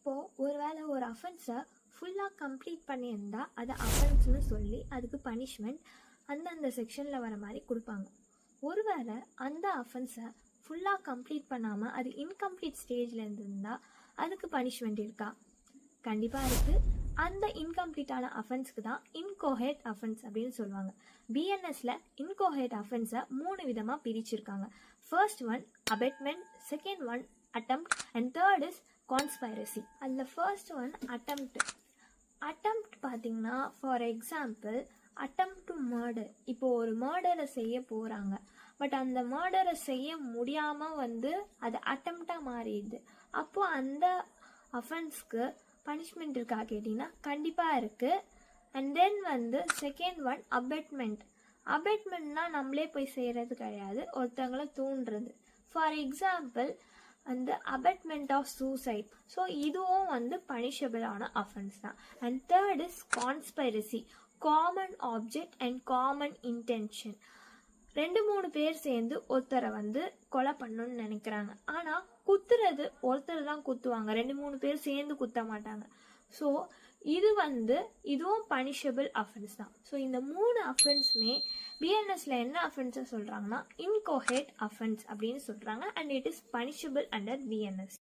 இப்போது ஒருவேளை ஒரு அஃபென்ஸை ஃபுல்லாக கம்ப்ளீட் பண்ணியிருந்தால் அதை அஃபென்ஸ்னு சொல்லி அதுக்கு பனிஷ்மெண்ட் அந்தந்த செக்ஷனில் வர மாதிரி கொடுப்பாங்க. ஒருவேளை அந்த அஃபென்ஸை ஃபுல்லாக கம்ப்ளீட் பண்ணாமல் அது இன்கம்ப்ளீட் ஸ்டேஜில் இருந்திருந்தால் அதுக்கு பனிஷ்மெண்ட் இருக்கா? கண்டிப்பாக இருக்குது. அந்த இன்கம்ப்ளீட்டான அஃபென்ஸ்க்கு தான் இன்கோஹேட் அஃபென்ஸ் அப்படின்னு சொல்லுவாங்க. பிஎன்எஸ்ல இன்கோஹேட் அஃபென்ஸை 3 விதமாக பிரிச்சிருக்காங்க. First one abetment, second one attempt and third is conspiracy. அதில் ஃபர்ஸ்ட் ஒன் அட்டெம்ப்ட் பார்த்தீங்கன்னா, for example attempt to murder. இப்போது ஒரு மர்டரை செய்ய போகிறாங்க, பட் அந்த மர்டரை செய்ய முடியாமல் அது அட்டெம்ப்டாக மாறிடுது. அப்போது அந்த அஃபென்ஸ்க்கு பனிஷ்மெண்ட் இருக்கா கேட்டிங்கன்னா கண்டிப்பாக இருக்குது. அண்ட் தென் செகண்ட் ஒன் அபெட்மெண்ட்னா நம்மளே போய் செய்கிறது கிடையாது, ஒருத்தவங்களை தூண்டுறது. For example abetment of suicide. So இதுவும் பனிஷபிளான அஃபென்ஸ் தான். And third is conspiracy, common object and common intention. 2-3 பேர் சேர்ந்து ஒருத்தரை கொலை பண்ணணும்னு நினைக்கிறாங்க. ஆனால் குத்துறது ஒருத்தர் தான் குத்துவாங்க, 2-3 பேர் சேர்ந்து குத்த மாட்டாங்க. ஸோ இதுவும் பனிஷபிள் அஃபென்ஸ் தான். ஸோ இந்த 3 அஃபென்ஸுமே பிஎன்எஸ்ல என்ன அஃபென்ஸை சொல்கிறாங்கன்னா இன்கோஹேட் அஃபென்ஸ் அப்படின்னு சொல்கிறாங்க. And it is punishable under BNS.